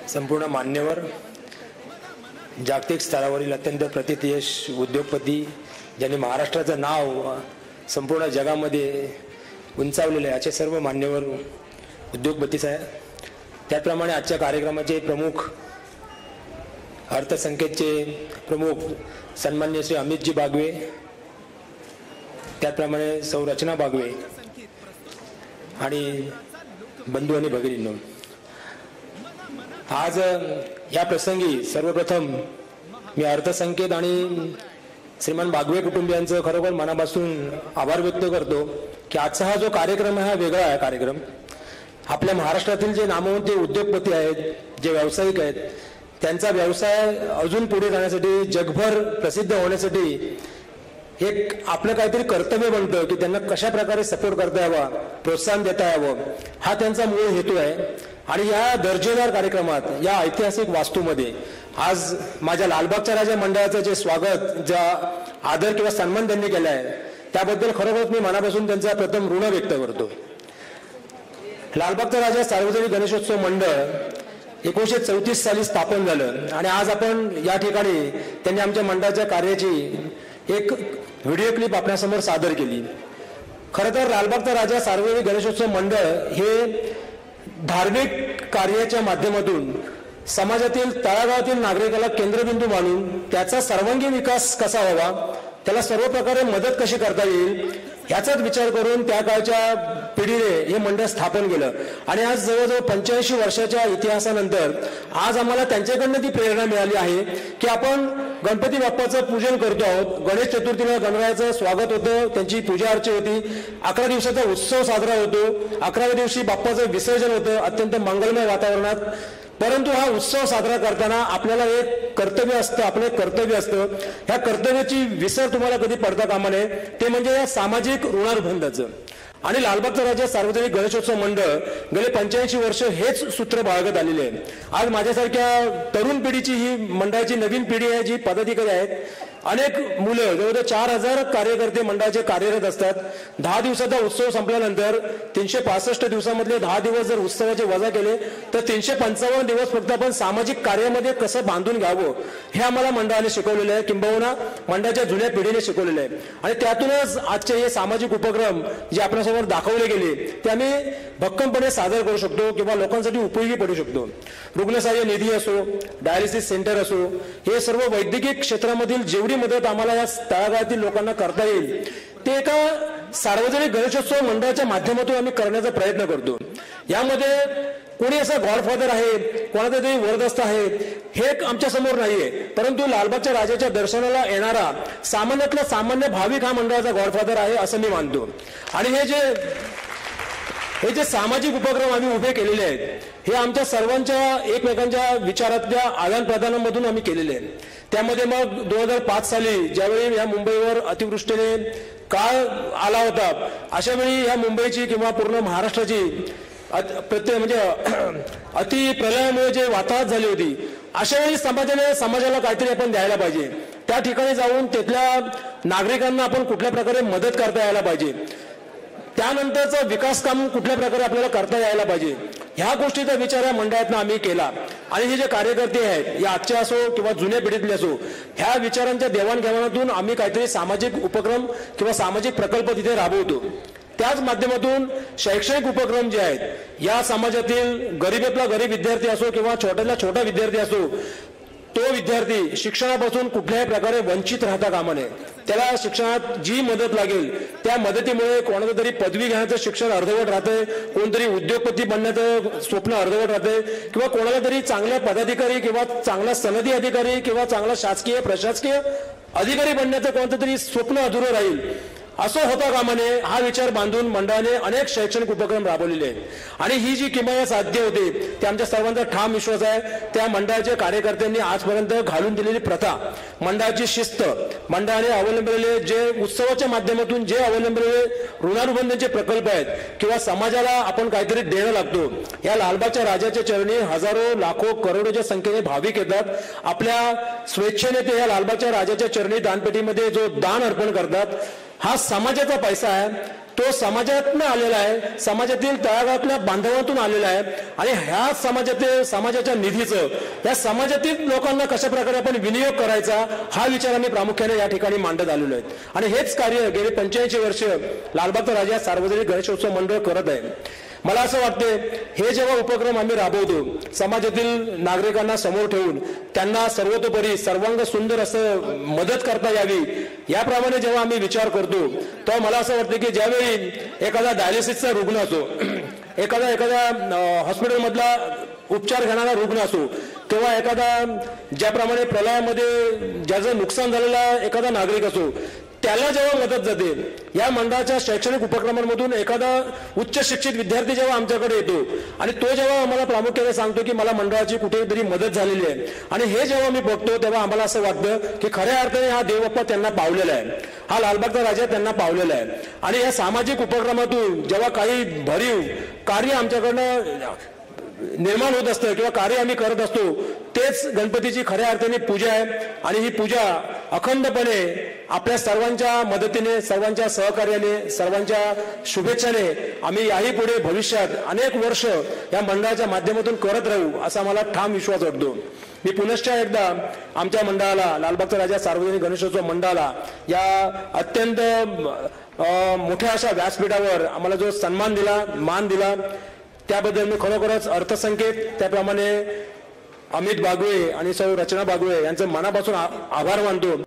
संपूर्ण मान्यवर जागतिक स्तरावरील अत्यंत प्रतिथयश उद्योगपती ज्यांनी महाराष्ट्राचं नाव संपूर्ण जगामध्ये उंचावलेलं आहे असे सर्व मान्यवर उद्योगपतीच आहे। त्याप्रमाणे आजच्या कार्यक्रमाचे प्रमुख अर्थसंकेतचे प्रमुख सन्माननीय श्री अमितजी बागवे, त्याप्रमाणे सौ रचना बागवे आणि बंधू आणि भगिनींनो, आज या प्रसंगी सर्वप्रथम मी अर्थसंकेत आणि श्रीमान बागवे कुटुंबियांचं खरोखर मनापासून आभार व्यक्त करतो की आजचा हा जो कार्यक्रम आहे हा वेगळा आहे। कार्यक्रम आपल्या महाराष्ट्रातील जे नामवंत उद्योगपती आहेत, जे व्यावसायिक आहेत, त्यांचा व्यवसाय अजून पुढे जाण्यासाठी, जगभर प्रसिद्ध होण्यासाठी एक आपलं काहीतरी कर्तव्य बनतं की त्यांना कशा प्रकारे सपोर्ट करता यावा, प्रोत्साहन देता यावं, हा त्यांचा मूळ हेतू आहे। आणि या दर्जेदार कार्यक्रमात, या ऐतिहासिक वास्तूमध्ये आज माझ्या लालबागच्या राजा मंडळाचं जे स्वागत, ज्या आदर किंवा सन्मान त्यांनी केला आहे त्याबद्दल खरोखरच मी मनापासून त्यांचा प्रथम ऋण व्यक्त करतो। लालबागचा राजा सार्वजनिक गणेशोत्सव मंडळ 1934 साली स्थापन झालं आणि आज आपण या ठिकाणी त्यांनी आमच्या मंडळाच्या कार्याची एक व्हिडिओ क्लिप आपल्यासमोर सादर केली। खरं तर लालबागचा राजा सार्वजनिक गणेशोत्सव मंडळ हे धार्मिक कार्याच्या माध्यमातून समाजातील तळागाळातील नागरिकाला केंद्रबिंदू मानून त्याचा सर्वांगीण विकास कसा व्हावा, त्याला सर्व प्रकारे मदत कशी करता येईल याचाच विचार करून त्या काळच्या पिढीने हे मंडळ स्थापन केलं। आणि आज जवळजवळ 85 वर्षाच्या इतिहासानंतर आज आम्हाला त्यांच्याकडनं ती प्रेरणा मिळाली आहे की आपण गणपती बाप्पाचं पूजन करतो आहोत। गणेश चतुर्थीला गणरायाचं स्वागत होतं, त्यांची पूजा अर्चा होती, 11 दिवसाचा उत्सव साजरा होतो, 11व्या दिवशी बाप्पाचं विसर्जन होतं अत्यंत मंगलमय वातावरणात। परंतु हा उत्सव साजरा करताना आपल्याला एक कर्तव्य असतं, आपलं एक कर्तव्य असतं, ह्या कर्तव्याची विसर तुम्हाला कधी पडता कामा नये, ते म्हणजे या सामाजिक ऋणानुबंधाचं। आणि लालबागचा राजा सार्वजनिक गणेशोत्सव मंडळ गेले 85 वर्ष हेच सूत्र बाळगत आलेले आहे। आज माझ्यासारख्या तरुण पिढीची ही मंडळाची नवीन पिढी आहे, जी पदाधिकारी आहेत, अनेक मुलं, जवळजवळ 4000 कार्यकर्ते मंडळाचे कार्यरत असतात। 10 दिवसाचा उत्सव संपल्यानंतर 365 दिवसामधले 10 दिवस जर उत्सवाचे वजा केले तर 355 दिवस फक्त आपण सामाजिक कार्यामध्ये कसं बांधून घ्यावं हे आम्हाला मंडळाने शिकवलेलं आहे, किंबहुना मंडळाच्या जुन्या पिढीने शिकवलेलं आहे। आणि त्यातूनच आजचे हे सामाजिक उपक्रम जे आपल्यासमोर दाखवले गेले ते आम्ही भक्कमपणे सादर करू शकतो किंवा लोकांसाठी उपयोगी पडू शकतो। रुग्णसहाय्य निधी असो, डायलिसिस सेंटर असो, हे सर्व वैद्यकीय क्षेत्रामधील जेवढी मदत आम्हाला या तळागाळातील लोकांना करता येईल ते एका सार्वजनिक गणेशोत्सव मंडळाच्या माध्यमातून आम्ही करण्याचा प्रयत्न करतो। यामध्ये कोणी असा गॉडफादर आहे, कोणाचा तरी वरदस्त आहे हे आमच्या समोर नाहीये, परंतु लालबागच्या राजाच्या दर्शनाला येणारा सामान्यातला सामान्य भाविक हा मंडळाचा गॉडफादर आहे असं मी मानतो। आणि हे जे सामाजिक उपक्रम आम्ही उभे केलेले आहेत हे आमच्या सर्वांच्या एकमेकांच्या विचारातल्या आदान प्रदानामधून आम्ही केलेले आहेत। त्यामध्ये मग 2005 साली ज्यावेळी या मुंबईवर अतिवृष्टीने काळ आला होता, अशा वेळी या मुंबईची किंवा पूर्ण महाराष्ट्राची म्हणजे अति प्रलयामुळे जे वाताहत झाली होती, अशा वेळी समाजाला काहीतरी आपण द्यायला पाहिजे। त्या ठिकाणी जाऊन तिथल्या नागरिकांना आपण कुठल्या प्रकारे मदत करता यायला पाहिजे, त्यानंतरचं विकास काम कुठल्या प्रकारे आपल्याला करता यायला पाहिजे, ह्या गोष्टीचा विचार या मंडळातनं आम्ही केला। आणि हे जे कार्यकर्ते आहेत, या आजचे असो किंवा जुन्या पिढीतले असो, ह्या विचारांच्या देवाणघेवाणातून आम्ही काहीतरी सामाजिक उपक्रम किंवा सामाजिक प्रकल्प तिथे राबवतो। त्याच माध्यमातून शैक्षणिक उपक्रम जे आहेत, या समाजातील गरीबातला गरीब विद्यार्थी असो किंवा छोट्यातला छोटा विद्यार्थी असो, तो विद्यार्थी शिक्षणापासून कुठल्याही प्रकारे वंचित राहता कामा नये। त्याला शिक्षणात जी मदत लागेल त्या मदतीमुळे कोणाचं तरी पदवी घेण्याचं शिक्षण अर्धवट राहतंय, कोणतरी उद्योगपती बनण्याचं स्वप्न अर्धवट राहतंय, किंवा कोणाला तरी चांगल्या पदाधिकारी किंवा चांगला सनदी अधिकारी किंवा चांगला शासकीय प्रशासकीय अधिकारी बनण्याचं कोणतं तरी स्वप्न अधुरं राहील, असं होता कामा नये, हा विचार बांधून मंडळाने अनेक शैक्षणिक उपक्रम राबवलेले आहेत। आणि ही जी किमया साध्य होते ते आमच्या सर्वांचा ठाम विश्वास आहे, त्या मंडळाच्या कार्यकर्त्यांनी आजपर्यंत घालून दिलेली प्रथा, मंडळाची शिस्त, मंडळाने अवलंबलेले जे उत्सवाच्या माध्यमातून जे अवलंबलेले ऋणानुबंधांचे प्रकल्प आहेत किंवा समाजाला आपण काहीतरी देणं लागतो, या लालबागच्या राजाच्या चरणी हजारो लाखो करोडोच्या संख्येने भाविक येतात, आपल्या स्वेच्छेने ते या लालबागच्या राजाच्या चरणी दानपेटीमध्ये जो दान अर्पण करतात, हा समाजाचा पैसा आहे। तो समाजातून आलेला आहे, समाजातील तळागाळातल्या बांधवातून आलेला आहे आणि ह्या समाजाच्या निधीचं या समाजातील लोकांना कशा प्रकारे आपण विनियोग करायचा हा विचार आम्ही प्रामुख्याने या ठिकाणी मांडत आलेलो आहे आणि हेच कार्य गेली 85 वर्ष लालबागचा राजा सार्वजनिक गणेशोत्सव मंडळ करत आहे. मला असं वाटते हे जेव्हा उपक्रम आम्ही राबवतो समाजातील नागरिकांना समोर ठेवून त्यांना सर्वतोपरी सर्वांग सुंदर असं मदत करता यावी याप्रमाणे जेव्हा आम्ही विचार करतो तेव्हा मला असं वाटतं की ज्यावेळी एखादा डायलिसिसचा रुग्ण असो, एखादा हॉस्पिटलमधला उपचार घेणारा रुग्ण असो किंवा एखादा ज्याप्रमाणे प्रलयामध्ये ज्याचं नुकसान झालेला एखादा नागरिक असो त्याला जेव्हा मदत जाते या मंडळाच्या शैक्षणिक उपक्रमांमधून एखादा उच्च शिक्षित विद्यार्थी जेव्हा आमच्याकडे येतो आणि तो जेव्हा आम्हाला प्रामुख्याने सांगतो की मला मंडळाची कुठेतरी मदत झालेली आहे आणि हे जेव्हा मी बघतो तेव्हा आम्हाला असं वाटतं की खऱ्या अर्थाने हा देवबाप्पा त्यांना पावलेला आहे, हा लालबागचा राजा त्यांना पावलेला आहे आणि या सामाजिक उपक्रमातून जेव्हा काही भरीव कार्य आमच्याकडनं निर्माण होत असतं किंवा कार्य आम्ही करत असतो तेच गणपतीची खऱ्या अर्थाने पूजा आहे आणि ही पूजा अखंडपणे आपल्या सर्वांच्या मदतीने, सर्वांच्या सहकार्याने, सर्वांच्या शुभेच्छाने आम्ही याही पुढे भविष्यात अनेक वर्ष या मंडळाच्या माध्यमातून करत राहू असा मला ठाम विश्वास वाटतो. मी पुनश्च एकदा आमच्या मंडळाला लालबागचा राजा सार्वजनिक गणेशोत्सव मंडळाला या अत्यंत मोठ्या अशा व्यासपीठावर आम्हाला जो सन्मान दिला, मान दिला त्याबद्दल मी खरोखरच अर्थसंकेत त्याप्रमाणे अमित बागुळे आणि सौ रचना बागुळे यांचं मनापासून आभार मानतो.